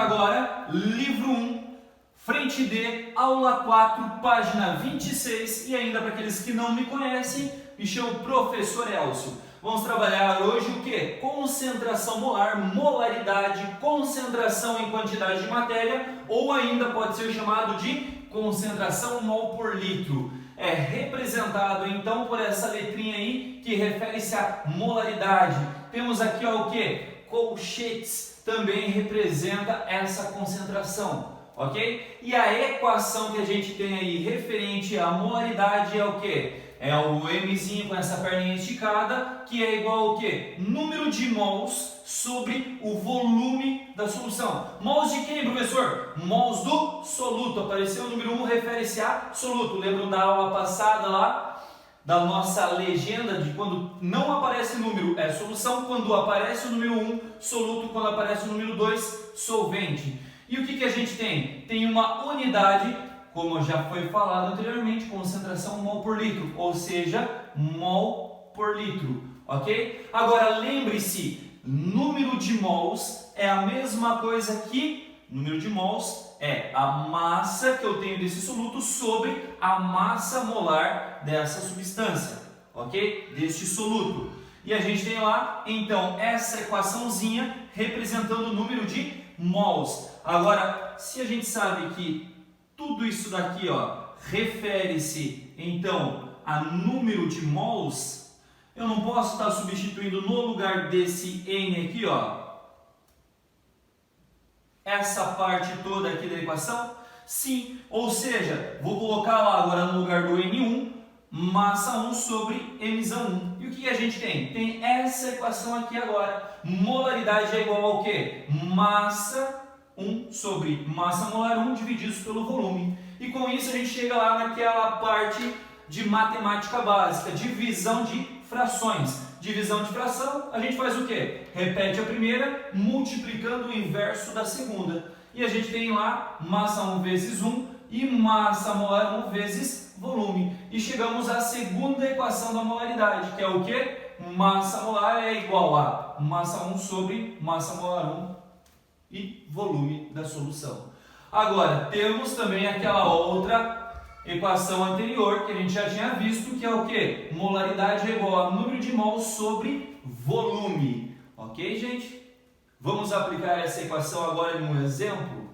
agora, livro 1, frente D, aula 4, página 26. E ainda para aqueles que não me conhecem, me chamo Professor Elcio. Vamos trabalhar hoje o que? Concentração molar, molaridade, concentração em quantidade de matéria, ou ainda pode ser chamado de concentração mol por litro. É representado então por essa letrinha aí que refere-se à molaridade. Temos aqui ó, o que? Colchetes também representa essa concentração, ok? E a equação que a gente tem aí referente à molaridade é o que? É o Mzinho com essa perninha esticada, que é igual ao que? Número de mols sobre o volume da solução. Mols de quem, professor? Mols do soluto. Apareceu o número 1, refere-se a soluto. Lembram da aula passada lá? Da nossa legenda de quando não aparece número é solução, quando aparece o número 1, soluto, quando aparece o número 2, solvente. E o que a gente tem? Tem uma unidade, como já foi falado anteriormente, concentração mol por litro, ou seja, mol por litro, ok? Agora lembre-se, número de mols é a mesma coisa que número de mols é a massa que eu tenho desse soluto sobre a massa molar dessa substância, ok? Deste soluto. E a gente tem lá, então, essa equaçãozinha representando o número de mols. Agora, se a gente sabe que tudo isso daqui, ó, refere-se, então, a número de mols, eu não posso estar substituindo no lugar desse N aqui, ó, essa parte toda aqui da equação? Sim, ou seja, vou colocar lá agora no lugar do N1, massa 1 sobre Mzão 1. E o que a gente tem? Tem essa equação aqui agora. Molaridade é igual ao quê? Massa 1 sobre massa molar 1 divididos pelo volume. E com isso a gente chega lá naquela parte de matemática básica, divisão de frações. Divisão de fração, a gente faz o quê? Repete a primeira, multiplicando o inverso da segunda. E a gente tem lá massa 1 vezes 1 e massa molar 1 vezes volume. E chegamos à segunda equação da molaridade, que é o quê? Massa molar é igual a massa 1 sobre massa molar 1 e volume da solução. Agora, temos também aquela outra equação anterior que a gente já tinha visto, que é o que? Molaridade é igual a número de mols sobre volume. Ok, gente? Vamos aplicar essa equação agora em um exemplo?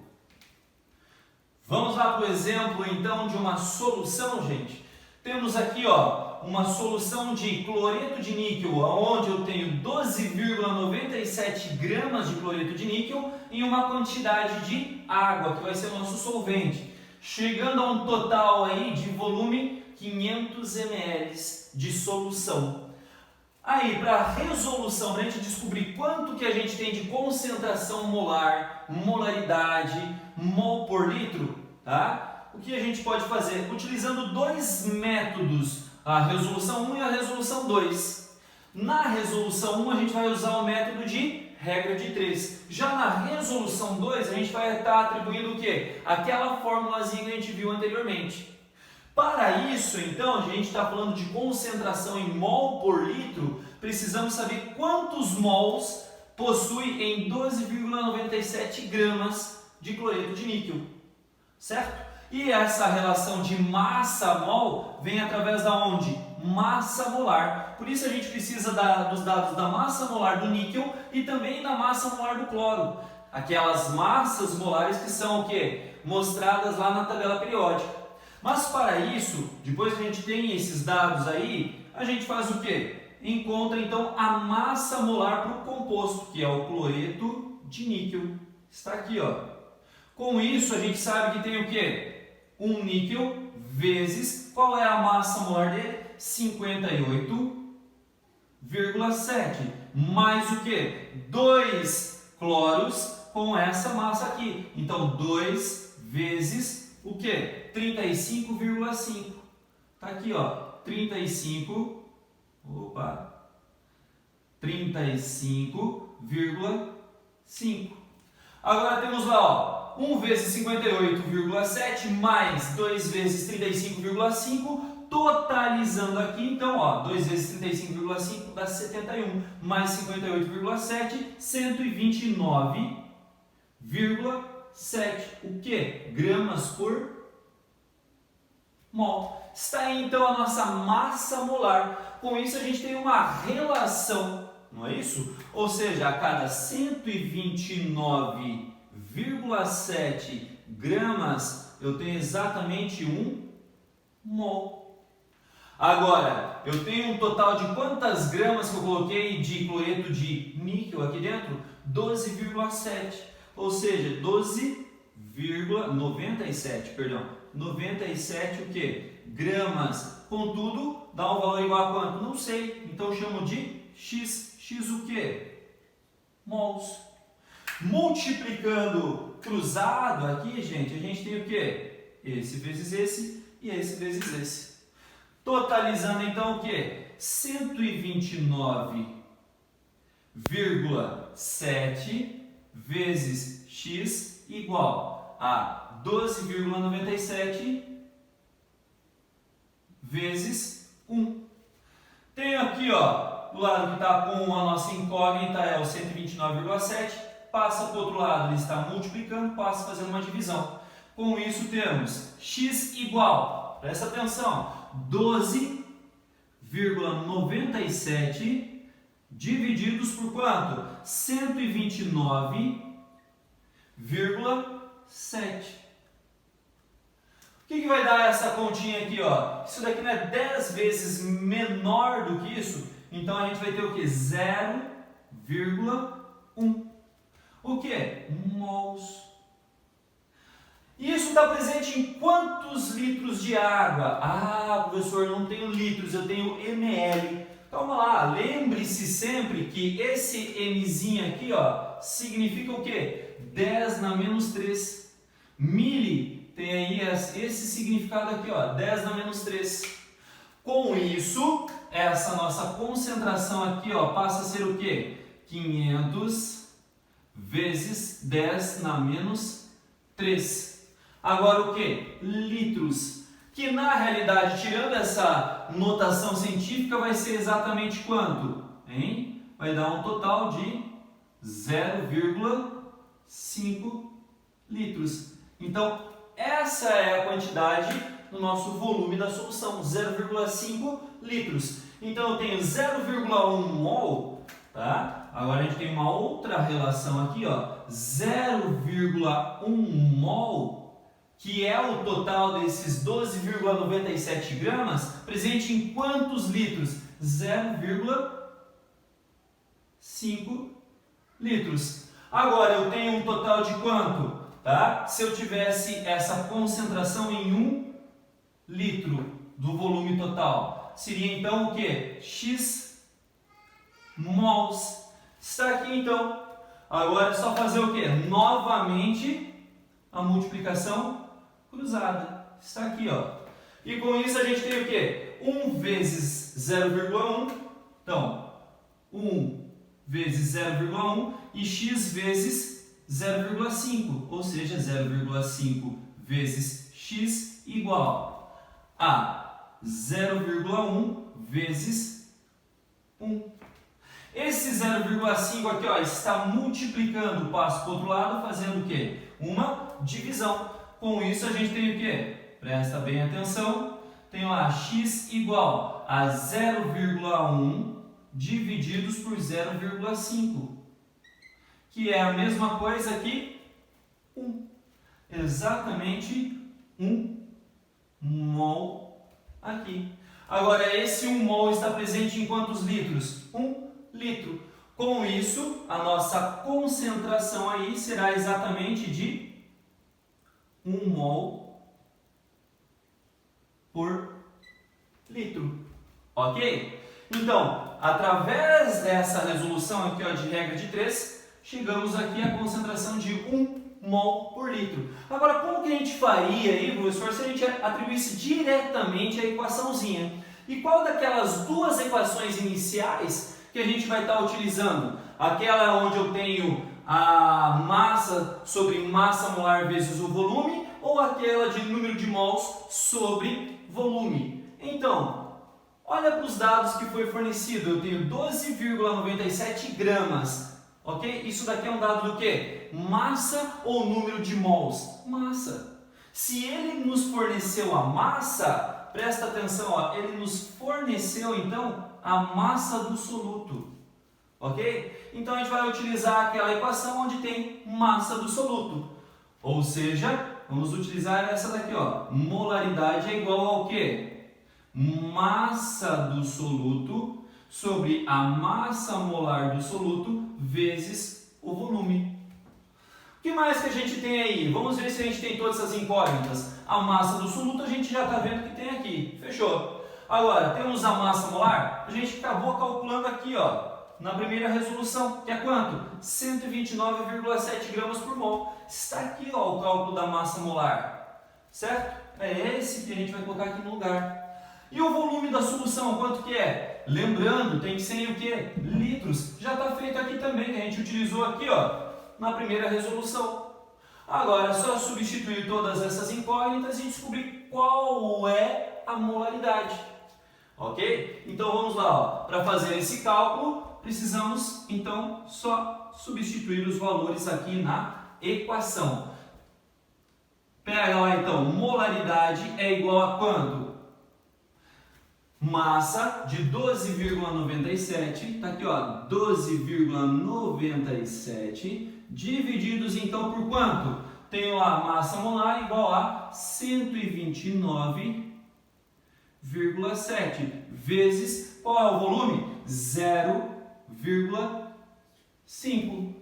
Vamos lá para o exemplo, então, de uma solução, gente. Temos aqui, ó, uma solução de cloreto de níquel, onde eu tenho 12,97 gramas de cloreto de níquel em uma quantidade de água, que vai ser o nosso solvente, chegando a um total aí de volume 500 ml de solução. Aí, para a resolução, para a gente descobrir quanto que a gente tem de concentração molar, molaridade, mol por litro, tá? O que a gente pode fazer? Utilizando dois métodos, a resolução 1 e a resolução 2. Na resolução 1 a gente vai usar o método de regra de 3. Já na resolução 2 a gente vai estar atribuindo o quê? Aquela formulazinha que a gente viu anteriormente. Para isso, então, a gente está falando de concentração em mol por litro, precisamos saber quantos mols possui em 12,97 gramas de cloreto de níquel, certo? E essa relação de massa-mol vem através da onde? Massa molar. Por isso a gente precisa dos dados da massa molar do níquel e também da massa molar do cloro. Aquelas massas molares que são o quê? Mostradas lá na tabela periódica. Mas para isso, depois que a gente tem esses dados aí, a gente faz o quê? Encontra então a massa molar para o composto, que é o cloreto de níquel. Está aqui, ó. Com isso a gente sabe que tem o quê? Um níquel vezes, qual é a massa molar dele? 58,7. Mais o quê? 2 cloros com essa massa aqui. Então 2 vezes o quê? 35,5. Tá aqui, ó, 35,5. Agora temos lá, ó, 1 vezes 58,7 mais 2 vezes 35,5, totalizando aqui, então, ó, 2 vezes 35,5 dá 71, mais 58,7, 129 o que? Gramas por mol. Está aí então a nossa massa molar. Com isso a gente tem uma relação, não é isso? Ou seja, a cada 129,7 gramas eu tenho exatamente 1 mol. Agora, eu tenho um total de quantas gramas que eu coloquei de cloreto de níquel aqui dentro? 12,7. Ou seja, 97 o que? Gramas. Contudo, dá um valor igual a quanto? Não sei. Então eu chamo de X. X o que? Mols. Multiplicando cruzado aqui, gente, a gente tem o que? Esse vezes esse e esse vezes esse. Totalizando então o que? 129,7 vezes X igual a 12,97 vezes 1. Tenho aqui, ó, do lado que está com a nossa incógnita é o 129,7, passa para o outro lado, ele está multiplicando, passa fazendo uma divisão. Com isso temos X igual, presta atenção, 12,97 divididos por quanto? 129,7. O que vai dar essa continha aqui, ó? Isso daqui não é 10 vezes menor do que isso? Então a gente vai ter o que? 0,1. O que? Mols. Isso está presente em quantos litros de água? Ah, professor, eu não tenho litros, eu tenho ml. Calma lá, lembre-se sempre que esse mzinho aqui, ó, significa o quê? 10 na menos 3. Mili tem aí esse significado aqui, ó, 10 na menos 3. Com isso, essa nossa concentração aqui, ó, passa a ser o quê? 500 vezes 10 na menos 3. Agora o que? Litros. Que na realidade, tirando essa notação científica, vai ser exatamente quanto? Hein? Vai dar um total de 0,5 litros. Então, essa é a quantidade do nosso volume da solução, 0,5 litros. Então, eu tenho 0,1 mol, tá? Agora a gente tem uma outra relação aqui, ó, 0,1 mol, que é o total desses 12,97 gramas, presente em quantos litros? 0,5 litros. Agora eu tenho um total de quanto? Tá? Se eu tivesse essa concentração em 1 litro do volume total, seria então o que? X mols. Está aqui então. Agora é só fazer o que? Novamente a multiplicação cruzada. Está aqui, ó. E com isso a gente tem o quê? 1 vezes 0,1. Então, 1 vezes 0,1 e x vezes 0,5. Ou seja, 0,5 vezes x igual a 0,1 vezes 1. Esse 0,5 aqui, ó, está multiplicando, passo para o outro lado, fazendo o quê? Uma divisão. Com isso a gente tem o quê? Presta bem atenção. Tem lá x igual a 0,1 divididos por 0,5. Que é a mesma coisa que 1. Exatamente 1 mol aqui. Agora esse 1 mol está presente em quantos litros? 1 litro. Com isso, a nossa concentração aí será exatamente de 1 mol por litro. Ok? Então, através dessa resolução aqui, ó, de regra de 3, chegamos aqui à concentração de 1 mol por litro. Agora, como que a gente faria aí, professor, se a gente atribuísse diretamente a equaçãozinha? E qual daquelas duas equações iniciais que a gente vai estar utilizando? Aquela onde eu tenho a massa sobre massa molar vezes o volume, ou aquela de número de mols sobre volume? Então, olha para os dados que foi fornecido. Eu tenho 12,97 gramas, ok? Isso daqui é um dado do quê? Massa ou número de mols? Massa. Se ele nos forneceu a massa, presta atenção, ó, ele nos forneceu então a massa do soluto. Ok? Então a gente vai utilizar aquela equação onde tem massa do soluto. Ou seja, vamos utilizar essa daqui, ó. Molaridade é igual ao quê? Massa do soluto sobre a massa molar do soluto vezes o volume. O que mais que a gente tem aí? Vamos ver se a gente tem todas essas incógnitas. A massa do soluto a gente já está vendo que tem aqui. Fechou. Agora, temos a massa molar? A gente acabou calculando aqui, ó, na primeira resolução, que é quanto? 129,7 gramas por mol. Está aqui, ó, o cálculo da massa molar. Certo? É esse que a gente vai colocar aqui no lugar. E o volume da solução, quanto que é? Lembrando, tem que ser o quê? Litros. Já está feito aqui também, que a gente utilizou aqui, ó, na primeira resolução. Agora é só substituir todas essas incógnitas e descobrir qual é a molaridade. Ok? Então vamos lá, para fazer esse cálculo, precisamos então só substituir os valores aqui na equação. Pega lá então, molaridade é igual a quanto? Massa de 12,97, tá aqui ó, 12,97 divididos então por quanto? Tenho lá massa molar igual a 129,7 vezes, qual é o volume? 0,5.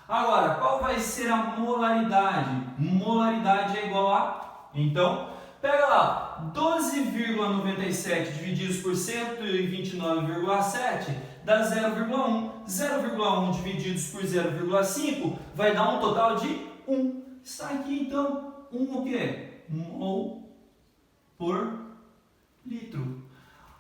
Agora, qual vai ser a molaridade? Molaridade é igual a, então, pega lá, 12,97 divididos por 129,7 dá 0,1. 0,1 divididos por 0,5 vai dar um total de 1. Está aqui então, 1 o quê? Mol por litro.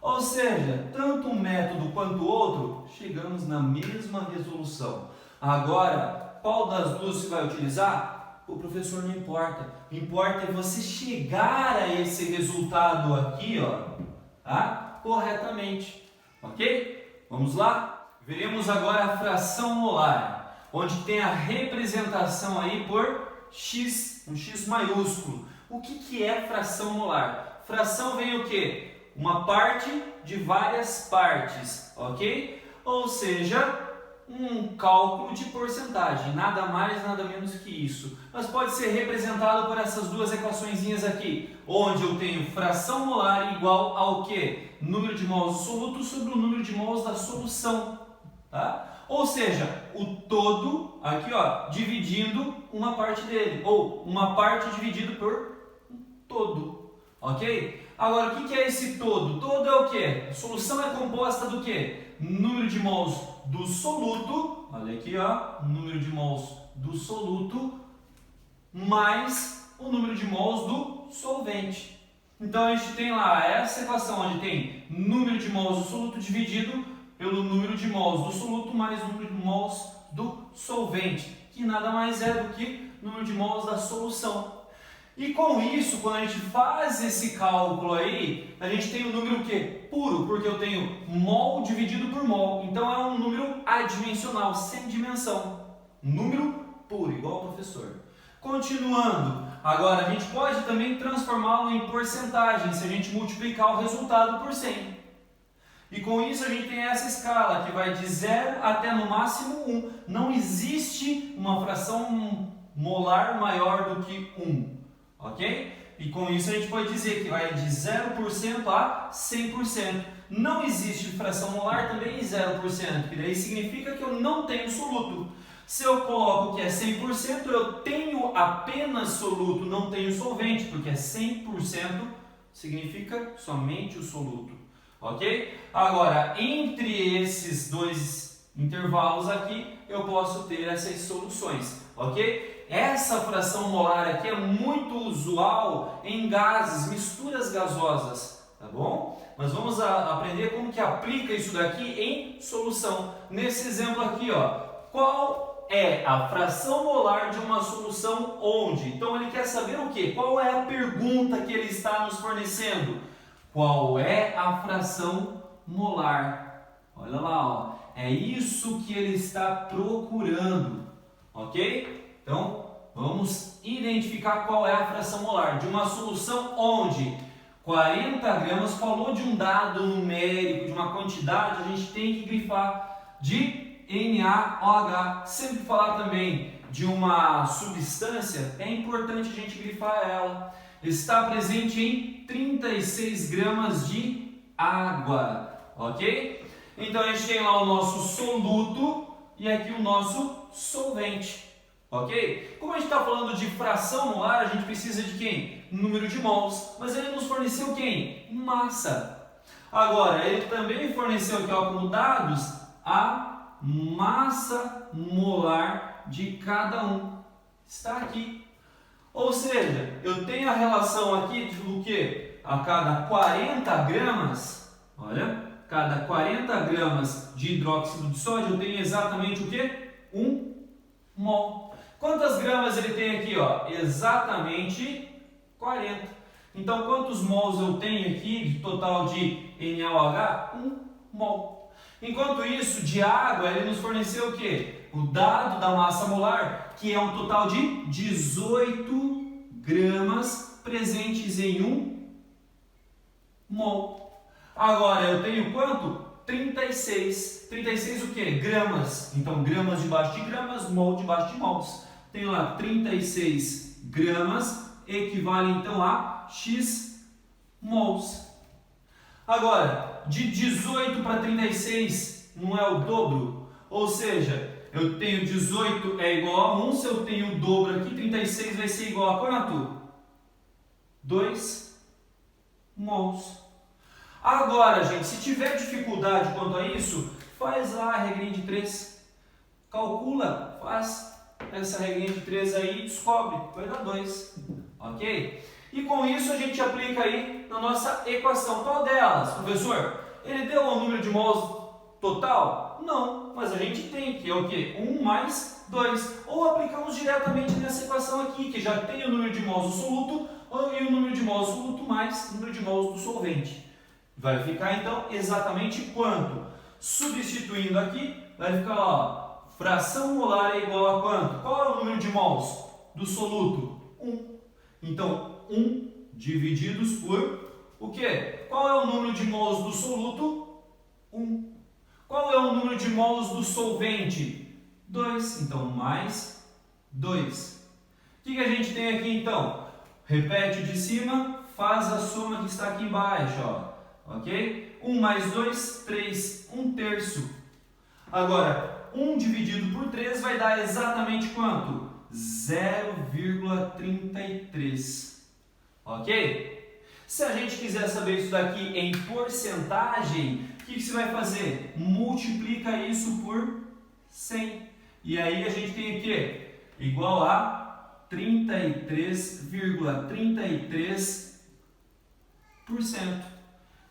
Ou seja, tanto um método quanto o outro, chegamos na mesma resolução. Agora, qual das duas você vai utilizar? O professor não importa. O que importa é você chegar a esse resultado aqui, ó, tá? Corretamente. Ok? Vamos lá? Veremos agora a fração molar, onde tem a representação aí por x, um x maiúsculo. O que é fração molar? Fração vem o quê? Uma parte de várias partes, ok? Ou seja, um cálculo de porcentagem, nada mais, nada menos que isso. Mas pode ser representado por essas duas equaçõezinhas aqui, onde eu tenho fração molar igual ao quê? Número de mols do soluto sobre o número de mols da solução, tá? Ou seja, o todo, aqui ó, dividindo uma parte dele, ou uma parte dividido por um todo, ok? Agora, o que é esse todo? Todo é o quê? A solução é composta do quê? Número de mols do soluto, olha aqui ó, número de mols do soluto, mais o número de mols do solvente. Então a gente tem lá essa equação onde tem número de mols do soluto dividido pelo número de mols do soluto mais o número de mols do solvente, que nada mais é do que o número de mols da solução. E com isso, quando a gente faz esse cálculo aí, a gente tem o número o quê? Puro, porque eu tenho mol dividido por mol. Então é um número adimensional, sem dimensão. Um número puro, igual ao professor. Continuando, agora a gente pode também transformá-lo em porcentagem, se a gente multiplicar o resultado por 100. E com isso a gente tem essa escala, que vai de 0 até no máximo 1. Não existe uma fração molar maior do que 1. Ok? E com isso a gente pode dizer que vai de 0% a 100%. Não existe fração molar também em 0%, que daí significa que eu não tenho soluto. Se eu coloco que é 100%, eu tenho apenas soluto, não tenho solvente, porque é 100% significa somente o soluto. Ok? Agora, entre esses dois intervalos aqui, eu posso ter essas soluções. Ok? Essa fração molar aqui é muito usual em gases, misturas gasosas, tá bom? Mas vamos aprender como que aplica isso daqui em solução. Nesse exemplo aqui, ó, qual é a fração molar de uma solução onde? Então ele quer saber o quê? Qual é a pergunta que ele está nos fornecendo? Qual é a fração molar? Olha lá, ó, é isso que ele está procurando. ok? Então, vamos identificar qual é a fração molar de uma solução onde 40 gramas, falou de um dado numérico, de uma quantidade, a gente tem que grifar de NaOH. Sempre falar também de uma substância, é importante a gente grifar ela. Está presente em 36 gramas de água, ok? Então a gente tem lá o nosso soluto e aqui o nosso solvente, ok? Como a gente está falando de fração molar, a gente precisa de quem? Número de mols, mas ele nos forneceu quem? Massa. Agora, ele também forneceu aqui, ó, como dados a massa molar de cada um. Está aqui. Ou seja, eu tenho a relação aqui do que? A cada 40 gramas, olha, cada 40 gramas de hidróxido de sódio, eu tenho exatamente o que? 1 mol. Quantas gramas ele tem aqui? Ó? Exatamente 40. Então, quantos mols eu tenho aqui de total de NaOH? 1 mol. Enquanto isso, de água, ele nos forneceu o quê? O dado da massa molar, que é um total de 18 gramas presentes em 1 mol. Agora, eu tenho quanto? 36. 36 o quê? Gramas. Então, gramas debaixo de gramas, mol debaixo de mols. Tenho lá 36 gramas, equivale então a X mols. Agora, de 18 para 36 não é o dobro? Ou seja, eu tenho 18 é igual a 1, se eu tenho o dobro aqui, 36 vai ser igual a quanto? 2 mols. Agora, gente, se tiver dificuldade quanto a isso, faz lá a regrinha de 3. Calcula, faz essa regrinha de 3 aí e descobre, vai dar 2, ok? E com isso a gente aplica aí na nossa equação. Qual delas, professor? Ele deu o número de mols total? Não, mas a gente tem que é o quê? 1 mais 2. Ou aplicamos diretamente nessa equação aqui, que já tem o número de mols do soluto e o número de mols do soluto mais o número de mols do solvente. Vai ficar então exatamente quanto? Substituindo aqui, vai ficar lá, ó. Fração molar é igual a quanto? Qual é o número de mols do soluto? 1. Então, 1 divididos por o quê? Qual é o número de mols do soluto? 1. Qual é o número de mols do solvente? 2. Então, mais 2. O que a gente tem aqui então? Repete o de cima, faz a soma que está aqui embaixo, ó. Ok? 1 mais 2, 3. 1/3. Agora, 1 dividido por 3 vai dar exatamente quanto? 0,33. Ok? Se a gente quiser saber isso daqui em porcentagem, o que você vai fazer? Multiplica isso por 100. E aí a gente tem o quê? Igual a 33,33%.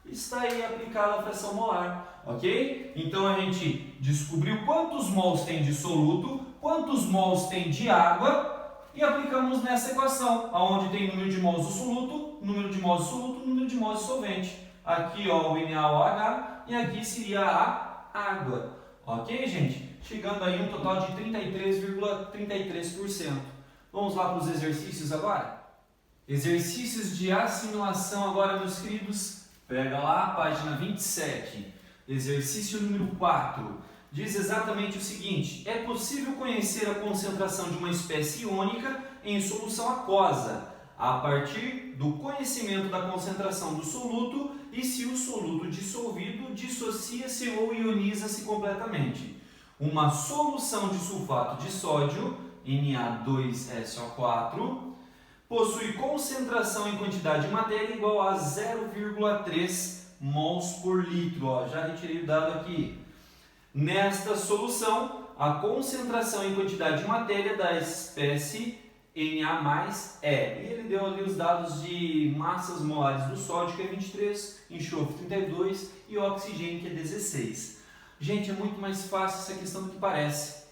Está aí aplicada a fração molar, ok? Então a gente descobriu quantos mols tem de soluto, quantos mols tem de água e aplicamos nessa equação, onde tem número de mols do soluto, número de mols do soluto, número de mols do solvente. Aqui ó, o NaOH e aqui seria a água, ok, gente? Chegando aí um total de 33,33%. Vamos lá para os exercícios agora? Exercícios de assimilação agora, meus queridos. Pega lá a página 27, exercício número 4, diz exatamente o seguinte: é possível conhecer a concentração de uma espécie iônica em solução aquosa, a partir do conhecimento da concentração do soluto e se o soluto dissolvido dissocia-se ou ioniza-se completamente. Uma solução de sulfato de sódio, Na2SO4, possui concentração em quantidade de matéria igual a 0,3 mols por litro. Ó, já retirei o dado aqui. Nesta solução, a concentração em quantidade de matéria da espécie Na+, é. E ele deu ali os dados de massas molares do sódio, que é 23, enxofre 32 e oxigênio, que é 16. Gente, é muito mais fácil essa questão do que parece.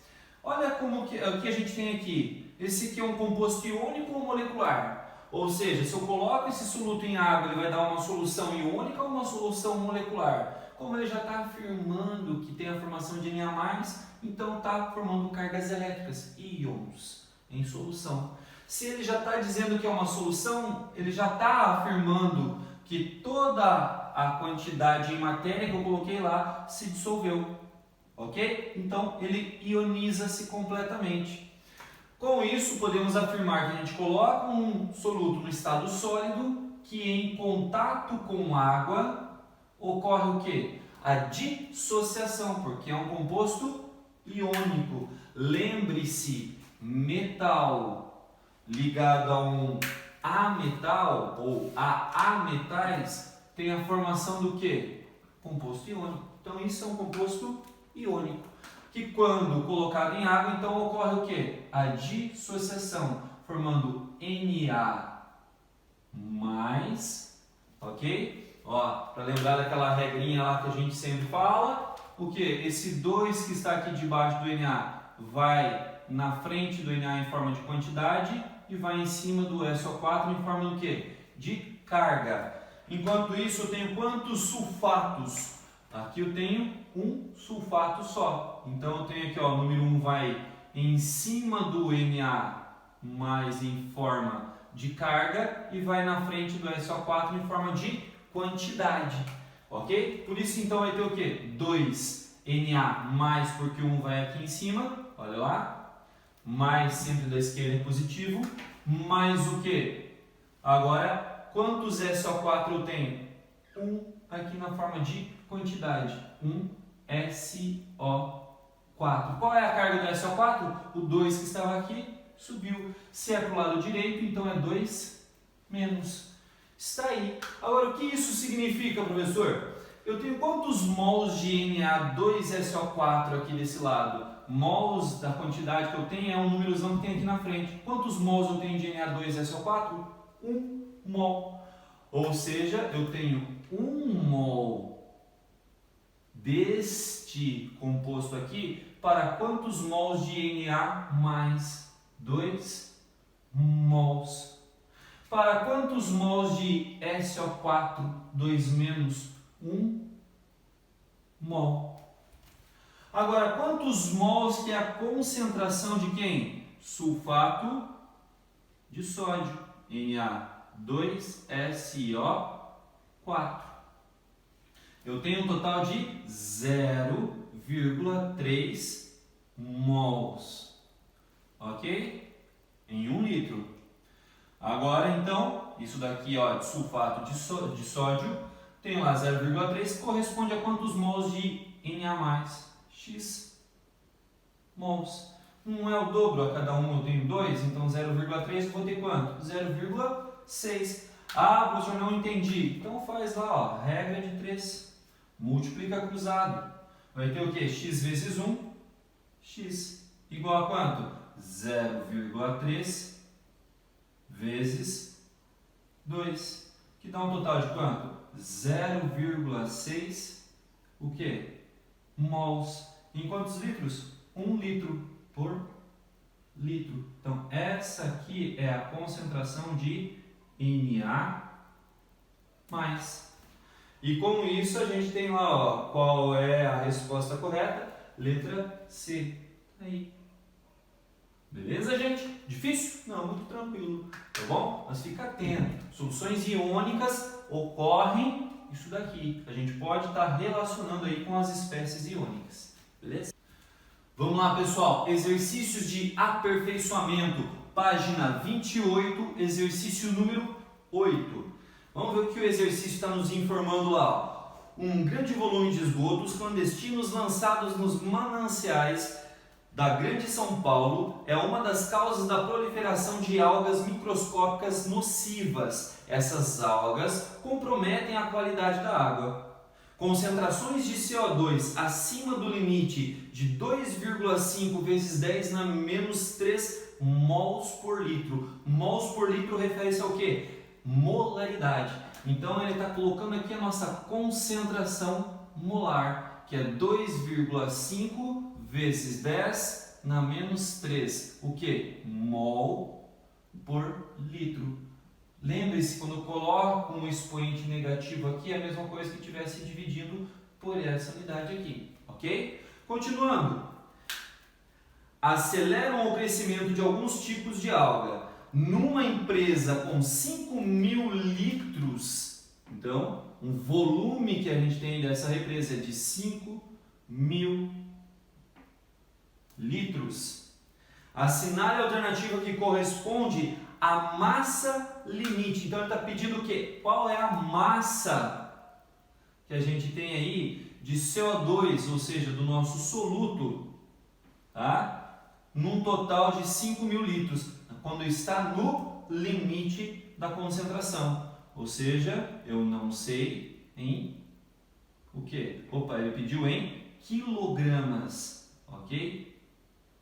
Olha como o que a gente tem aqui. Esse aqui é um composto iônico ou molecular? Ou seja, se eu coloco esse soluto em água, ele vai dar uma solução iônica ou uma solução molecular? como ele já está afirmando que tem a formação de Na+, então está formando cargas elétricas, íons, em solução. Se ele já está dizendo que é uma solução, ele já está afirmando que toda a quantidade em matéria que eu coloquei lá se dissolveu, ok? Então ele ioniza-se completamente. Com isso, podemos afirmar que a gente coloca um soluto no estado sólido que em contato com água ocorre o quê? A dissociação, porque é um composto iônico. Lembre-se, metal ligado a um ametal ou a ametais tem a formação do quê? Composto iônico. Então isso é um composto iônico, que quando colocado em água, então ocorre o quê? A dissociação, formando Na+, ok? Ó, para lembrar daquela regrinha lá que a gente sempre fala, o que? Esse 2 que está aqui debaixo do Na vai na frente do Na em forma de quantidade e vai em cima do SO4 em forma do quê? De carga. Enquanto isso, eu tenho quantos sulfatos? Aqui eu tenho um sulfato só. Então eu tenho aqui, ó, o número 1 vai em cima do Na mais em forma de carga e vai na frente do SO4 em forma de quantidade, ok? Por isso então vai ter o que? 2Na mais, porque 1 vai aqui em cima, olha lá, mais sempre da esquerda é positivo, mais o que? Agora, quantos SO4 eu tenho? 1 aqui na forma de quantidade, 1SO4. Qual é a carga do SO4? O 2 que estava aqui subiu. Se é para o lado direito, então é 2 menos. Está aí. Agora, o que isso significa, professor? Eu tenho quantos mols de Na2SO4 aqui desse lado? Mols da quantidade que eu tenho é um númerozão que tem aqui na frente. Quantos mols eu tenho de Na2SO4? 1 mol. Ou seja, eu tenho 1 mol deste composto aqui para quantos mols de Na mais 2 mols. Para quantos mols de SO4, 2 menos 1 mol. Agora, quantos mols que é a concentração de quem? Sulfato de sódio, Na2SO4. Eu tenho um total de 0,3 mols, ok? Em 1 litro. Agora, então, isso daqui, ó, de sulfato de sódio, tem lá 0,3, corresponde a quantos mols de Na+? X mols. 1 é o dobro, a cada um eu tenho 2, então 0,3 eu vou ter quanto? 0,6. Ah, professor, não entendi. Então faz lá, ó, regra de 3. Multiplica cruzado. Vai ter o quê? X vezes 1, x. Igual a quanto? 0,3 vezes 2. Que dá um total de quanto? 0,6, o quê? Mols. Em quantos litros? 1 litro por litro. Então, essa aqui é a concentração de Na+. E com isso a gente tem lá, ó, qual é a resposta correta? Letra C. Aí. Beleza, gente? Difícil? Não, muito tranquilo. Tá bom? Mas fica atento. Soluções iônicas ocorrem isso daqui. A gente pode estar relacionando aí com as espécies iônicas. Beleza? Vamos lá, pessoal. Exercícios de aperfeiçoamento. Página 28, exercício número 8. Vamos ver o que o exercício está nos informando lá. Um grande volume de esgotos clandestinos lançados nos mananciais da Grande São Paulo é uma das causas da proliferação de algas microscópicas nocivas. Essas algas comprometem a qualidade da água. Concentrações de CO2 acima do limite de 2,5 vezes 10 na menos 3 mols por litro. Mols por litro refere-se ao quê? Molaridade. Então ele está colocando aqui a nossa concentração molar, que é 2,5 vezes 10 na menos 3. O que? Mol por litro. Lembre-se, quando eu coloco um expoente negativo aqui, é a mesma coisa que estivesse dividindo por essa unidade aqui, ok? Continuando. Aceleram o crescimento de alguns tipos de alga. Numa empresa com 5.000 litros, então, um volume que a gente tem dessa represa é de 5.000 litros. Assinale a alternativa que corresponde à massa limite. Então, ele está pedindo o quê? Qual é a massa que a gente tem aí de CO2, ou seja, do nosso soluto, tá? Num total de 5.000 litros, quando está no limite da concentração. Ou seja, eu não sei em o quê? Opa, ele pediu em quilogramas, ok?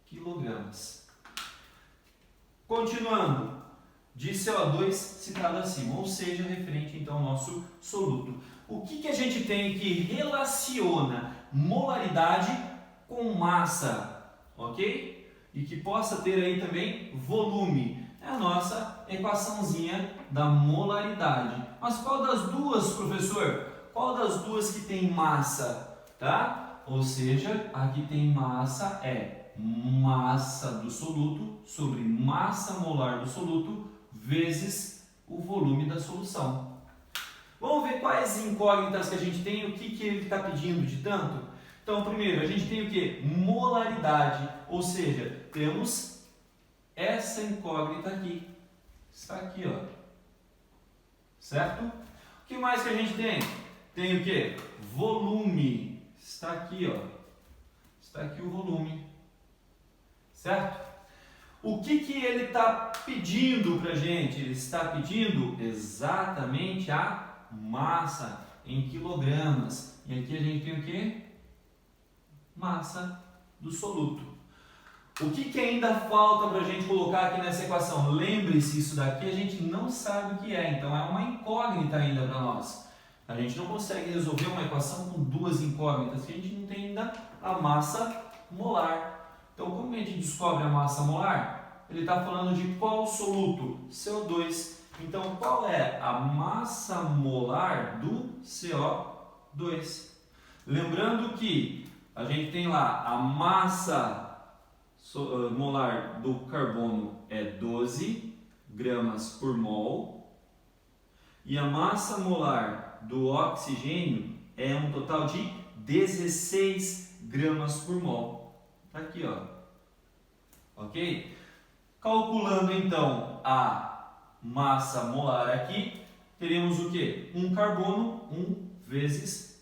Quilogramas. Continuando, de CO2 citado acima, ou seja, referente então ao nosso soluto. O que a gente tem que relaciona molaridade com massa, ok? E que possa ter aí também volume. É a nossa equaçãozinha da molaridade. Mas qual das duas, professor? Qual das duas que tem massa? Tá? Ou seja, a que tem massa é massa do soluto sobre massa molar do soluto vezes o volume da solução. Vamos ver quais incógnitas que a gente tem e o que ele está pedindo de tanto? Então, primeiro, a gente tem o que? Molaridade, ou seja, temos essa incógnita aqui. Está aqui, ó. Certo? O que mais que a gente tem? Tem o que? Volume. Está aqui, ó. Está aqui o volume. Certo? O que ele está pedindo para a gente? Ele está pedindo exatamente a massa em quilogramas. E aqui a gente tem o que? Massa do soluto. O que ainda falta para a gente colocar aqui nessa equação? Lembre-se, isso daqui a gente não sabe o que é, então é uma incógnita ainda para nós. A gente não consegue resolver uma equação com duas incógnitas, porque a gente não tem ainda a massa molar. Então, como a gente descobre a massa molar? Ele está falando de qual soluto? CO2. Então, qual é a massa molar do CO2? Lembrando que a gente tem lá a massa molar do carbono é 12 gramas por mol e a massa molar do oxigênio é um total de 16 gramas por mol. Tá aqui, ó. Ok? Calculando então a massa molar aqui, teremos o que? Um carbono, 1 vezes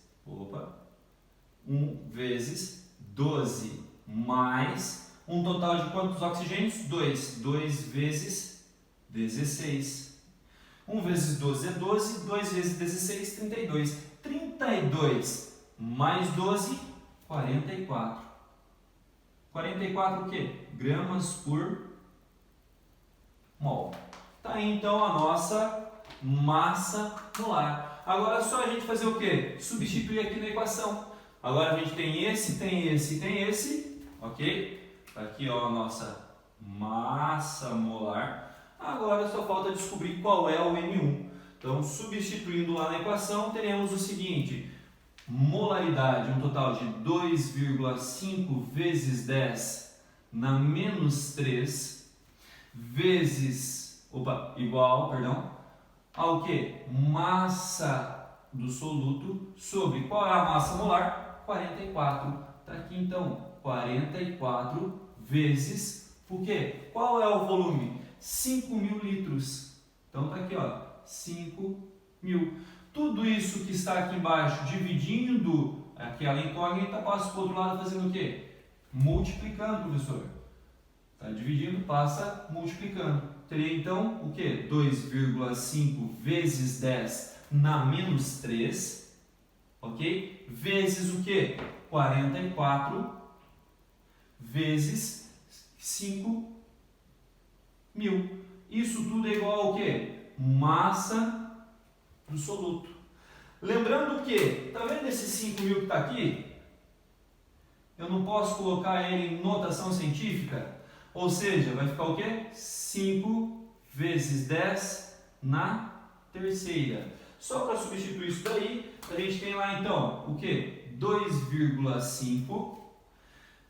12 mais um total de quantos oxigênios? 2. 2 vezes 16. 1 vezes 12 é 12, 2 vezes 16, 32. 32 mais 12, 44. 44 o quê? Gramas por mol. Tá aí então a nossa massa molar. Agora é só a gente fazer o quê? Substituir aqui na equação. Agora a gente tem esse, ok? Tá aqui ó, a nossa massa molar. Agora só falta descobrir qual é o M1. Então, substituindo lá na equação, teremos o seguinte: molaridade, um total de 2,5 vezes 10 na menos 3 vezes, igual ao que? Massa do soluto sobre qual é a massa molar? 44. Está aqui então, 44 vezes o quê? Qual é o volume? 5.000 litros. Então está aqui, ó, 5.000. Tudo isso que está aqui embaixo, dividindo aquela incógnita, passa para o outro lado fazendo o quê? Multiplicando, professor. Está dividindo, passa multiplicando. Teria então o quê? 2,5 vezes 10 na menos 3, ok? Vezes o quê? 44 vezes 5.000. Isso tudo é igual ao quê? Massa do soluto. Lembrando que, tá vendo esse 5.000 que está aqui? Eu não posso colocar ele em notação científica? Ou seja, vai ficar o quê? 5 vezes 10 na terceira. Só para substituir isso daí, a gente tem lá então o quê? 2,5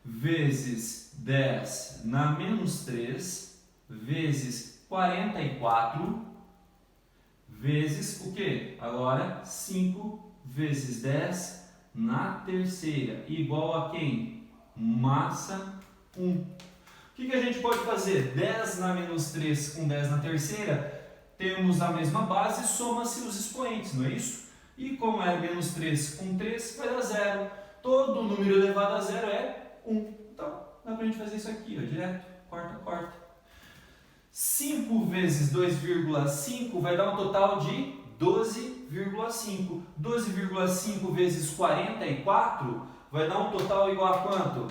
vezes 10 na menos 3 vezes 44 vezes o quê? Agora 5 vezes 10 na terceira igual a quem? Massa 1. O que a gente pode fazer? 10 na menos 3 com 10 na terceira, temos a mesma base, soma-se os expoentes, não é isso? E como é menos 3 com 3, vai dar 0. Todo número elevado a 0 é 1. Então, dá pra gente fazer isso aqui, ó, direto, corta. 5 vezes 2,5 vai dar um total de 12,5. 12,5 vezes 44 vai dar um total igual a quanto?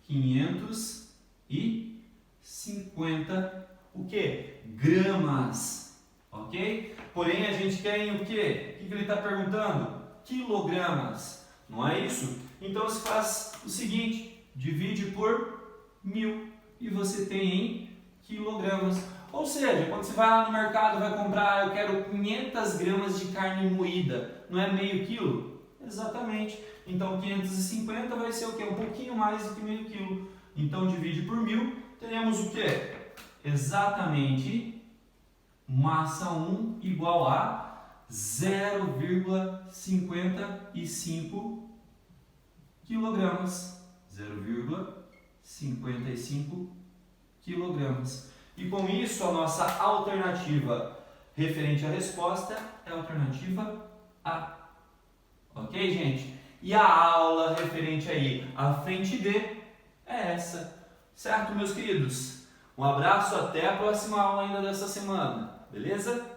550 o quê? Gramas, ok? Porém, a gente quer em o quê? O que ele está perguntando? Quilogramas, não é isso? Então, você faz o seguinte, divide por 1000 e você tem em quilogramas. Ou seja, quando você vai lá no mercado, vai comprar, eu quero 500 gramas de carne moída, não é meio quilo? Exatamente. Então, 550 vai ser o quê? Um pouquinho mais do que meio quilo. Então, divide por 1000, teremos o quê? Exatamente massa 1 igual a 0,55 quilogramas. 0,55 quilogramas. E com isso, a nossa alternativa referente à resposta é a alternativa A. Ok, gente? E a aula referente aí à frente D é essa. Certo, meus queridos? Um abraço, até a próxima aula ainda dessa semana. Beleza?